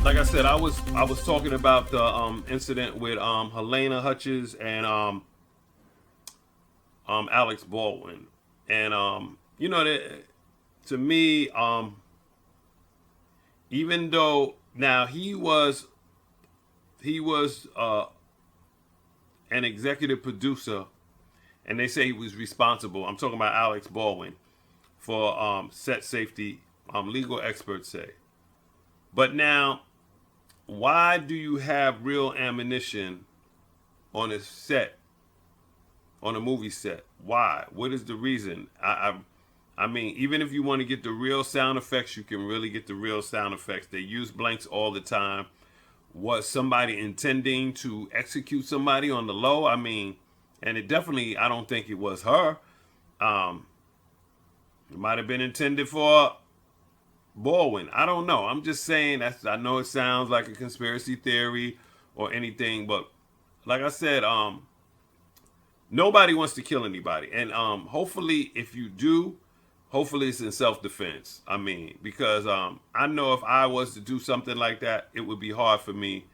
like I said, I was talking about the incident with Haylna Hutchins and Alex Baldwin, and that to me, even though now he was an executive producer, and they say he was responsible. I'm talking about Alex Baldwin for set safety. Legal experts say, but now, why do you have real ammunition on a set, on a movie set? Why? What is the reason? I mean, even if you want to get the real sound effects, you can really get the real sound effects. They use blanks all the time. Was somebody intending to execute somebody on the low? I mean, and it definitely, I don't think it was her. Um, it might have been intended for Baldwin. I don't know. I'm just saying that's. I know it sounds like a conspiracy theory or anything, but like I said, nobody wants to kill anybody, and hopefully, if you do, hopefully it's in self-defense. I mean, because I know if I was to do something like that, it would be hard for me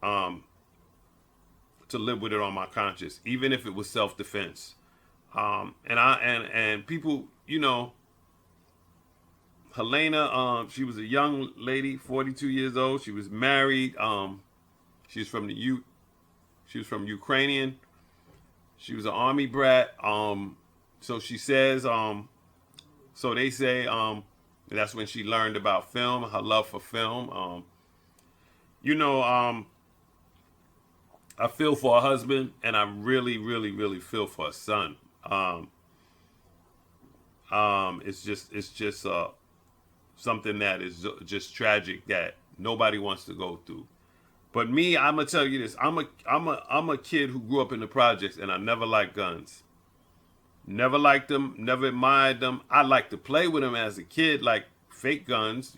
um, to live with it on my conscience, even if it was self-defense. And people, Helena, she was a young lady, 42 years old. She was married. She's from the She was from Ukrainian. She was an army brat. So she says. So they say. That's when she learned about film, her love for film. You know. I feel for her husband, and I really, really, really feel for her son. It's just something that is just tragic that nobody wants to go through. But me, I'm gonna tell you this: I'm a kid who grew up in the projects, and I never liked guns. Never liked them. Never admired them. I liked to play with them as a kid, like fake guns.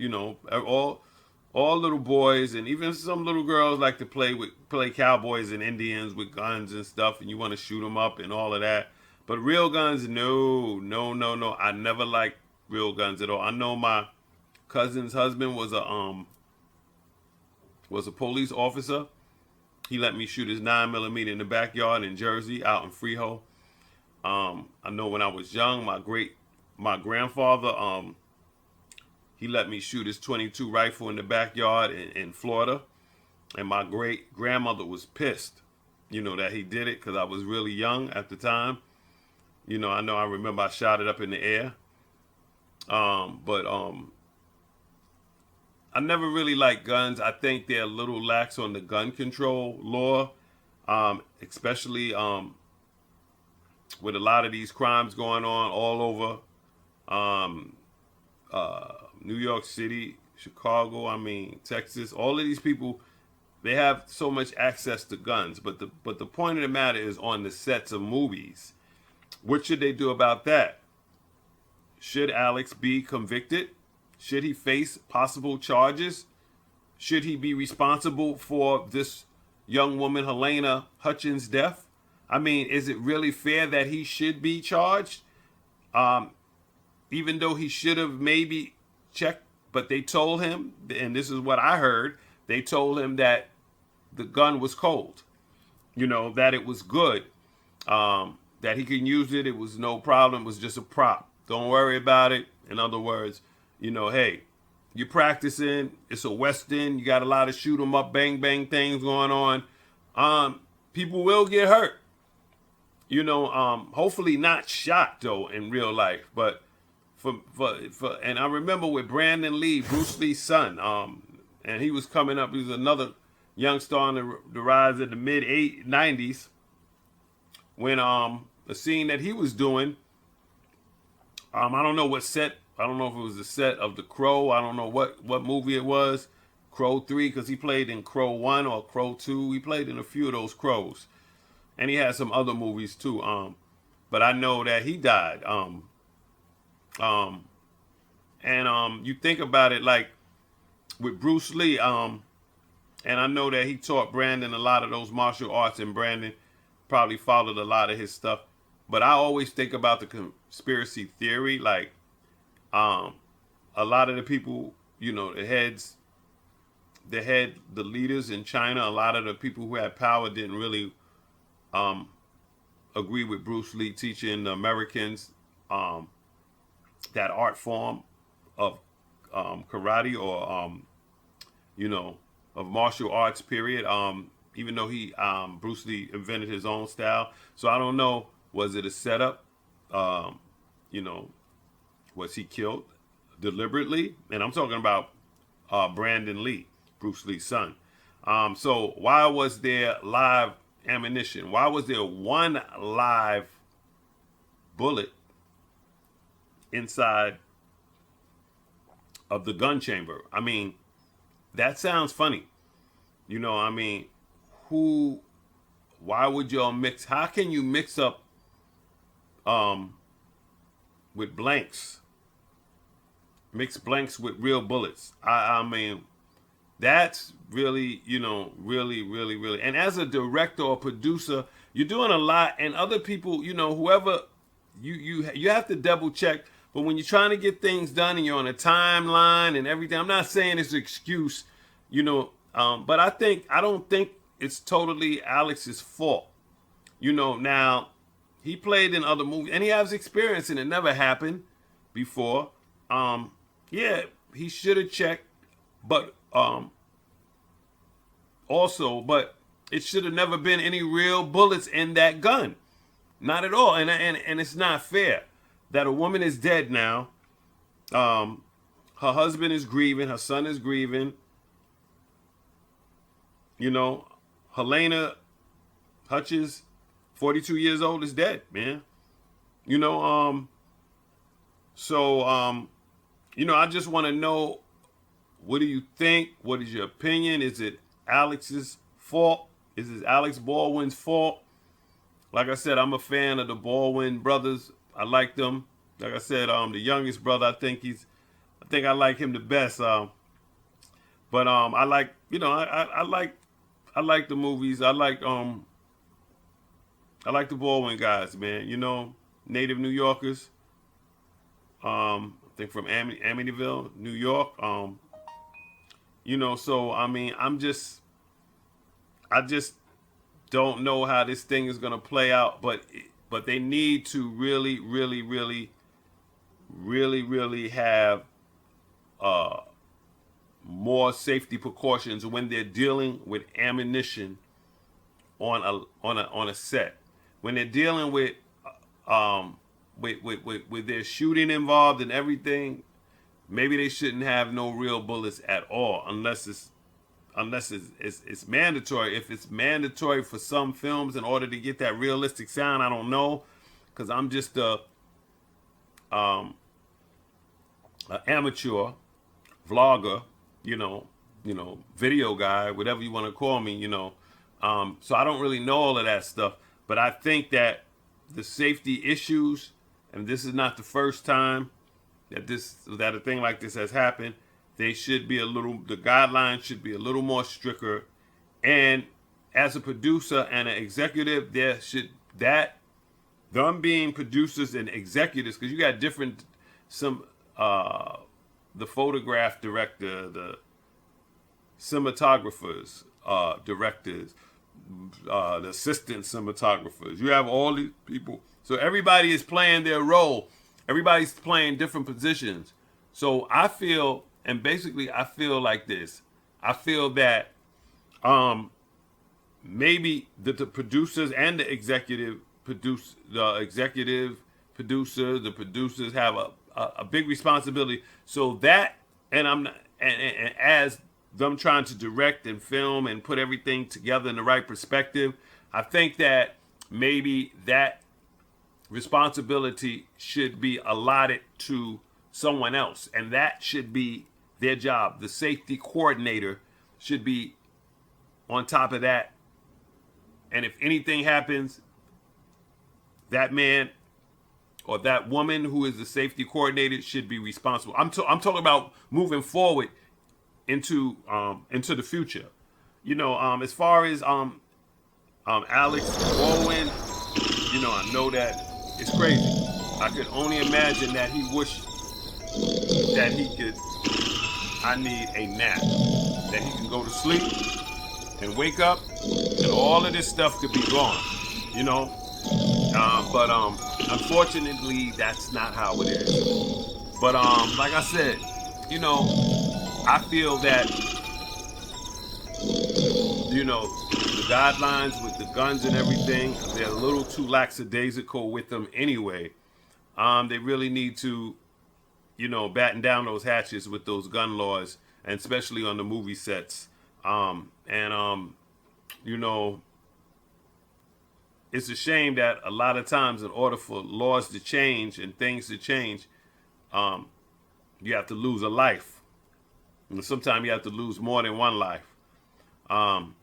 All little boys and even some little girls like to play cowboys and Indians with guns and stuff, and you want to shoot them up and all of that. But real guns, no, no, no, no. I never liked real guns at all. I know my cousin's husband was a police officer. He let me shoot his 9mm in the backyard in Jersey, out in Freehold. I know when I was young, my grandfather, he let me shoot his 22 rifle in the backyard in Florida, and my great grandmother was pissed, that he did it because I was really young at the time. I remember I shot it up in the air. But I never really liked guns. I think they're a little lax on the gun control law, especially with a lot of these crimes going on all over um, New York City, Chicago. I mean, Texas. All of these people, they have so much access to guns. But the point of the matter is on the sets of movies. What should they do about that? Should Alex be convicted? Should he face possible charges? Should he be responsible for this young woman, Haylna Hutchins' death? I mean, is it really fair that he should be charged? Um, Even though he should have maybe checked, but they told him, and this is what I heard, they told him that the gun was cold, that it was good, that he can use it. It was no problem. It was just a prop. Don't worry about it. In other words, hey, you're practicing. It's a Western. You got a lot of shoot 'em up, bang, bang things going on. People will get hurt. Hopefully not shot though in real life, but and I remember with Brandon Lee, Bruce Lee's son, and he was coming up. He was another young star on the rise in the mid '90s when the scene that he was doing. I don't know what set. I don't know if it was the set of The Crow. I don't know what movie it was. Crow 3, because he played in Crow 1 or Crow 2. He played in a few of those Crows, and he had some other movies too. But I know that he died. And you think about it, like with Bruce Lee, and I know that he taught Brandon a lot of those martial arts, and Brandon probably followed a lot of his stuff. But I always think about the conspiracy theory, like a lot of the people, the heads the leaders in China, a lot of the people who had power didn't really agree with Bruce Lee teaching the Americans that art form of karate or of martial arts period. Even though Bruce Lee invented his own style, so I don't know, was it a setup? Was he killed deliberately? And I'm talking about Brandon Lee, Bruce Lee's son. So why was there live ammunition? Why was there one live bullet inside of the gun chamber? I mean, that sounds funny. Why would y'all mix? How can you mix up with blanks? Mix blanks with real bullets. I mean, that's really, really. And as a director or producer, you're doing a lot, and other people, whoever you have to double check. But when you're trying to get things done and you're on a timeline and everything, I'm not saying it's an excuse, but I don't think it's totally Alex's fault. Now he played in other movies and he has experience, and it never happened before. Yeah, he should have checked, but it should have never been any real bullets in that gun. Not at all. And it's not fair that a woman is dead now. Her husband is grieving, her son is grieving. Haylna Hutchins, 42 years old, is dead, man. I just want to know, what do you think? What is your opinion? Is it Alex's fault? Is it Alec Baldwin's fault? Like I said, I'm a fan of the Baldwin brothers. I like them. Like I said, the youngest brother, I think I like him the best. But I like, I like the movies. I like the Baldwin guys, man. Native New Yorkers. I think from Amityville, New York. So I mean, I just don't know how this thing is gonna play out, but they need to really have more safety precautions when they're dealing with ammunition on a set. When they're dealing with their shooting involved and everything, maybe they shouldn't have no real bullets at all, unless it's mandatory. If it's mandatory for some films in order to get that realistic sound, I don't know, because I'm just a amateur vlogger, video guy, whatever you want to call me, so I don't really know all of that stuff. But I think that the safety issues, and this is not the first time that a thing like this has happened, the guidelines should be a little more stricter. And as a producer and an executive, them being producers and executives, because you got the photograph director, the cinematographers, directors, the assistant cinematographers. You have all these people. So everybody is playing their role. Everybody's playing different positions. So I feel like this. I feel that maybe the producers and the executive producers have a big responsibility. So that, and as them trying to direct and film and put everything together in the right perspective, I think that maybe that responsibility should be allotted to someone else, and that should be their job. The safety coordinator should be on top of that, and if anything happens, that man or that woman who is the safety coordinator should be responsible. I'm talking about moving forward into the future. As far as Alec Baldwin, I know that it's crazy. I could only imagine that he wished that he could. I need a nap. that he can go to sleep and wake up, and all of this stuff could be gone, you know. But unfortunately, that's not how it is. But like I said, you know, I feel that, you know, the guidelines with the guns and everything, they're a little too lackadaisical with them anyway. They really need to, you know, batten down those hatches with those gun laws, and especially on the movie sets. You know, it's a shame that a lot of times, in order for laws to change and things to change, you have to lose a life. And sometimes you have to lose more than one life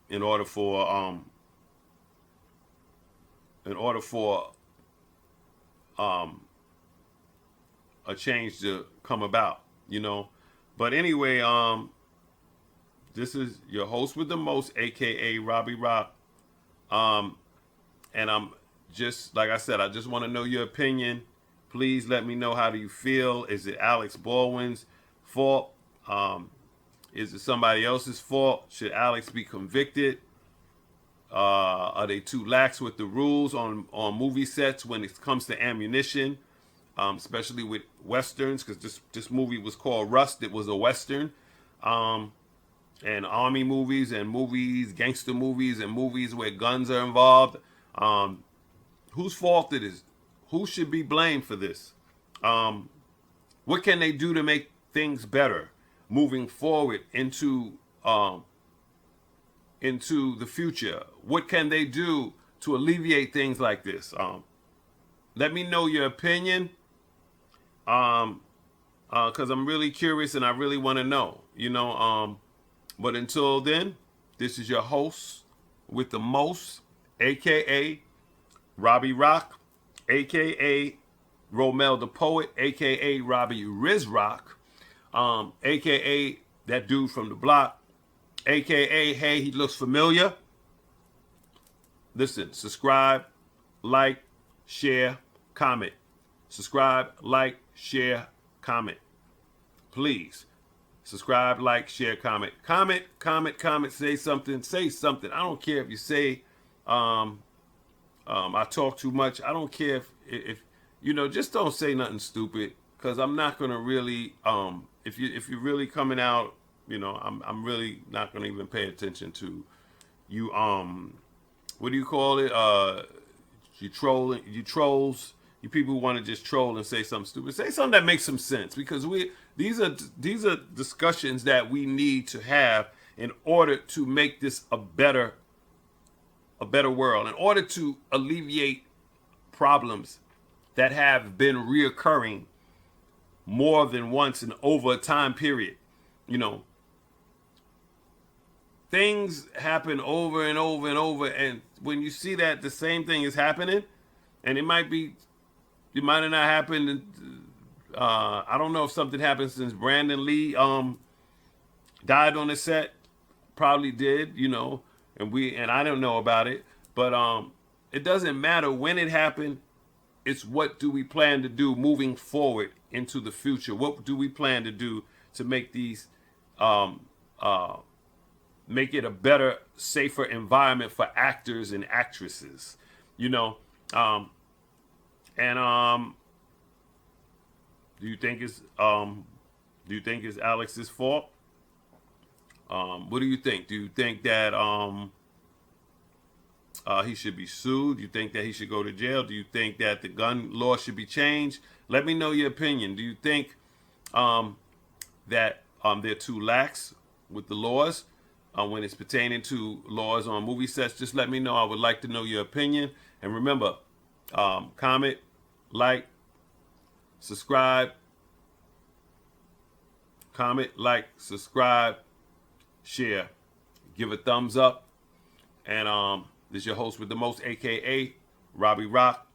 in order for a change to come about, you know. But anyway, this is your host with the most, aka Robbie Rock. And I'm just, like I said, I just want to know your opinion. Please let me know, how do you feel? Is it Alec Baldwin's fault? Is it somebody else's fault? Should Alex be convicted? Are they too lax with the rules on movie sets when it comes to ammunition, especially with westerns? Because this movie was called Rust. It was a western. And army movies and movies, gangster movies and movies where guns are involved. Whose fault it is? Who should be blamed for this? What can they do to make things better moving forward into the future? What can they do to alleviate things like this? Let me know your opinion, because I'm really curious and I really want to know, you know. But until then, this is your host with the most, aka Robbie Rock, aka Romel the Poet, aka Robbie Riz Rock, aka that dude from the block, aka hey, he looks familiar. Listen, subscribe, like, share, comment. Subscribe, like, share, comment. Please. Subscribe, like, share, comment. Comment, say something. I don't care if you say I talk too much. I don't care if you know, just don't say nothing stupid, because I'm not gonna really if you're really coming out, you know, I'm really not gonna even pay attention to you. What do you call it? You trolls, you people who want to just troll and say something stupid. Say something that makes some sense, because these are discussions that we need to have in order to make this a better world, in order to alleviate problems that have been reoccurring more than once and over a time period. You know, things happen over and over and over, and when you see that the same thing is happening, and it might have not happened. I don't know if something happened since Brandon Lee died on the set. Probably did, you know, and I don't know about it, but it doesn't matter when it happened. It's what do we plan to do moving forward into the future? What do we plan to do to make these make it a better, safer environment for actors and actresses, you know? Do you think it's Alex's fault? What do you think? Do you think that he should be sued? Do you think that he should go to jail? Do you think that the gun law should be changed? Let me know your opinion. Do you think that they're too lax with the laws when it's pertaining to laws on movie sets? Just let me know. I would like to know your opinion. And remember, comment, like, subscribe. Comment, like, subscribe, share, give a thumbs up. And this is your host with the most, aka Robbie Rock,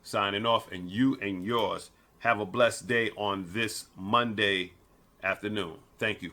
signing off. And you and yours have a blessed day on this Monday afternoon. Thank you.